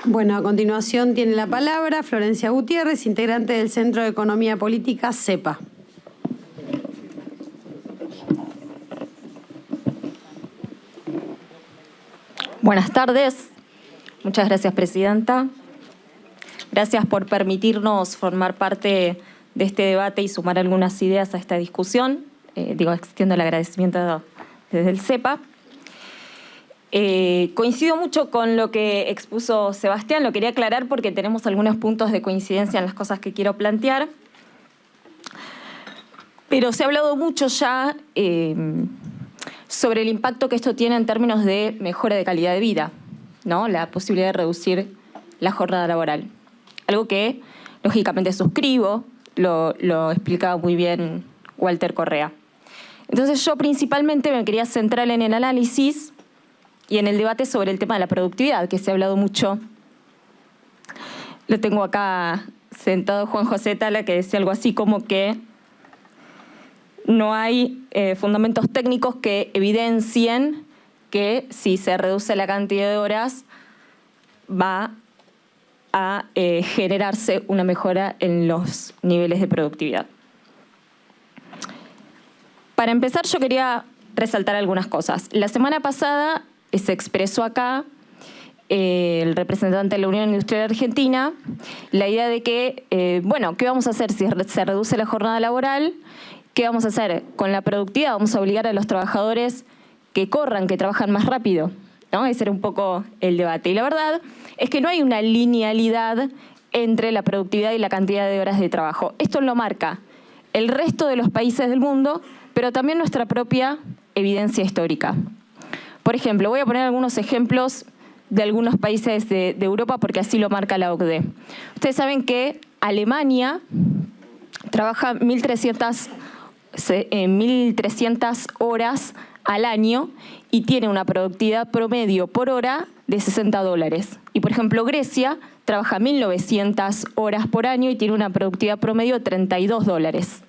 Bueno, a continuación tiene la palabra Florencia Gutiérrez, integrante del Centro de Economía Política, CEPA. Buenas tardes. Muchas gracias, Presidenta. Gracias por permitirnos formar parte de este debate y sumar algunas ideas a esta discusión. Extiendo el agradecimiento desde el CEPA. Coincido mucho con lo que expuso Sebastián, lo quería aclarar porque tenemos algunos puntos de coincidencia en las cosas que quiero plantear. Pero se ha hablado mucho ya sobre el impacto que esto tiene en términos de mejora de calidad de vida, ¿no? La posibilidad de reducir la jornada laboral. Algo que, lógicamente, suscribo, lo explicaba muy bien Walter Correa. Entonces yo principalmente me quería centrar en el análisis y en el debate sobre el tema de la productividad, que se ha hablado mucho. Lo tengo acá sentado Juan José Tala, que decía algo así como que no hay fundamentos técnicos que evidencien que si se reduce la cantidad de horas va a generarse una mejora en los niveles de productividad. Para empezar, yo quería resaltar algunas cosas. La semana pasada se expresó acá el representante de la Unión Industrial Argentina la idea de que, ¿qué vamos a hacer si se reduce la jornada laboral? ¿Qué vamos a hacer con la productividad? Vamos a obligar a los trabajadores que corran, que trabajan más rápido, ¿no? Ese era un poco el debate. Y la verdad es que no hay una linealidad entre la productividad y la cantidad de horas de trabajo. Esto lo marca el resto de los países del mundo, pero también nuestra propia evidencia histórica. Por ejemplo, voy a poner algunos ejemplos de algunos países de Europa porque así lo marca la OCDE. Ustedes saben que Alemania trabaja 1.300 horas al año y tiene una productividad promedio por hora de $60. Y por ejemplo, Grecia trabaja 1.900 horas por año y tiene una productividad promedio de $32.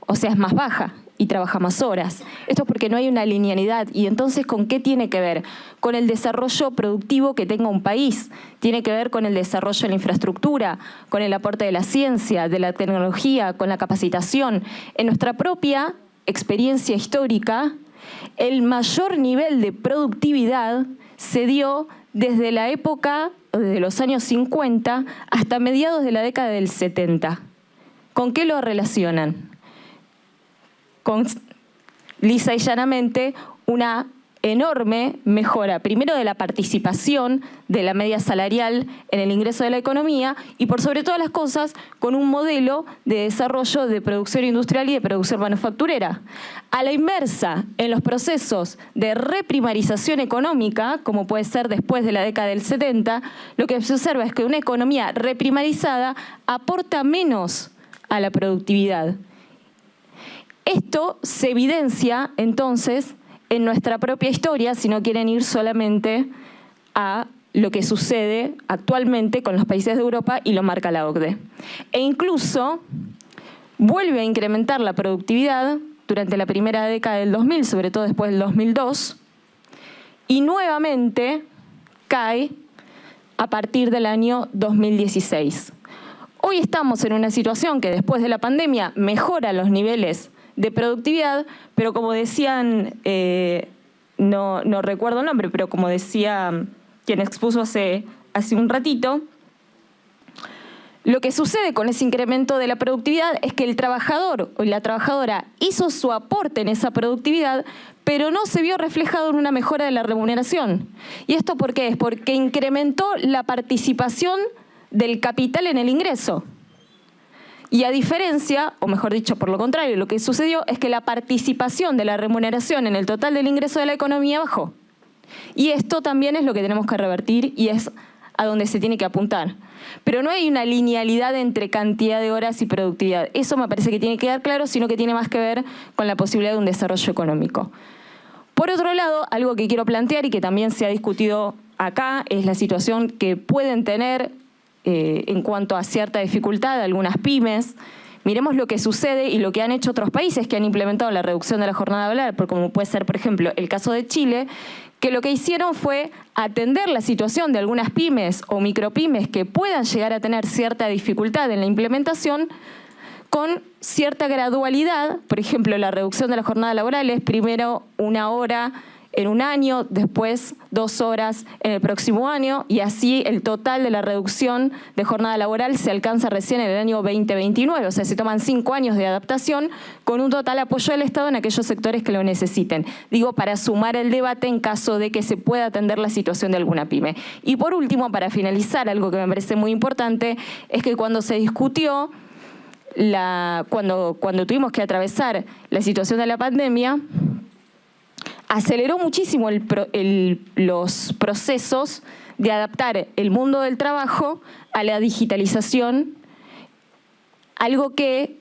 O sea, es más baja y trabaja más horas. Esto es porque no hay una linealidad. Y entonces, ¿con qué tiene que ver? Con el desarrollo productivo que tenga un país. Tiene que ver con el desarrollo de la infraestructura, con el aporte de la ciencia, de la tecnología, con la capacitación. En nuestra propia experiencia histórica, el mayor nivel de productividad se dio desde la época, desde los años 50 hasta mediados de la década del 70. ¿Con qué lo relacionan? Con, lisa y llanamente, una enorme mejora, primero de la participación de la media salarial en el ingreso de la economía y por sobre todas las cosas con un modelo de desarrollo de producción industrial y de producción manufacturera. A la inversa, en los procesos de reprimarización económica, como puede ser después de la década del 70, lo que se observa es que una economía reprimarizada aporta menos a la productividad. Esto se evidencia, entonces, en nuestra propia historia, si no quieren ir solamente a lo que sucede actualmente con los países de Europa y lo marca la OCDE. E incluso vuelve a incrementar la productividad durante la primera década del 2000, sobre todo después del 2002, y nuevamente cae a partir del año 2016. Hoy estamos en una situación que después de la pandemia mejora los niveles de productividad, pero como decían, no recuerdo el nombre, pero como decía quien expuso hace un ratito, lo que sucede con ese incremento de la productividad es que el trabajador o la trabajadora hizo su aporte en esa productividad, pero no se vio reflejado en una mejora de la remuneración. ¿Y esto por qué? Es porque incrementó la participación del capital en el ingreso. Y a diferencia, o mejor dicho, por lo contrario, lo que sucedió es que la participación de la remuneración en el total del ingreso de la economía bajó. Y esto también es lo que tenemos que revertir y es a donde se tiene que apuntar. Pero no hay una linealidad entre cantidad de horas y productividad. Eso me parece que tiene que quedar claro, sino que tiene más que ver con la posibilidad de un desarrollo económico. Por otro lado, algo que quiero plantear y que también se ha discutido acá es la situación que pueden tener en cuanto a cierta dificultad algunas pymes miremos lo que sucede y lo que han hecho otros países que han implementado la reducción de la jornada laboral, como puede ser, por ejemplo, el caso de Chile, que lo que hicieron fue atender la situación de algunas pymes o micropymes que puedan llegar a tener cierta dificultad en la implementación con cierta gradualidad. Por ejemplo, la reducción de la jornada laboral es primero 1 hora en un año, después 2 horas en el próximo año, y así el total de la reducción de jornada laboral se alcanza recién en el año 2029. O sea, se toman 5 años de adaptación con un total apoyo del Estado en aquellos sectores que lo necesiten. Digo, para sumar el debate en caso de que se pueda atender la situación de alguna pyme. Y por último, para finalizar, algo que me parece muy importante, es que cuando se discutió, cuando tuvimos que atravesar la situación de la pandemia, aceleró muchísimo los procesos de adaptar el mundo del trabajo a la digitalización, algo que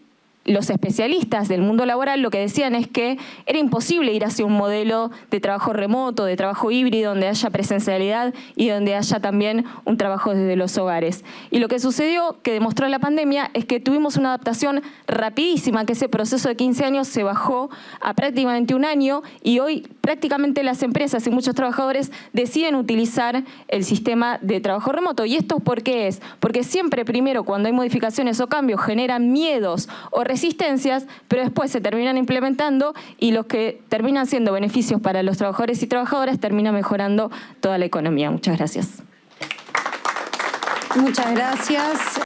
los especialistas del mundo laboral lo que decían es que era imposible ir hacia un modelo de trabajo remoto, de trabajo híbrido, donde haya presencialidad y donde haya también un trabajo desde los hogares. Y lo que sucedió, que demostró la pandemia, es que tuvimos una adaptación rapidísima, que ese proceso de 15 años se bajó a prácticamente 1 año, y hoy prácticamente las empresas y muchos trabajadores deciden utilizar el sistema de trabajo remoto. ¿Y esto por qué es? Porque siempre primero cuando hay modificaciones o cambios generan miedos o resistencias, pero después se terminan implementando y los que terminan siendo beneficios para los trabajadores y trabajadoras terminan mejorando toda la economía. Muchas gracias. Muchas gracias.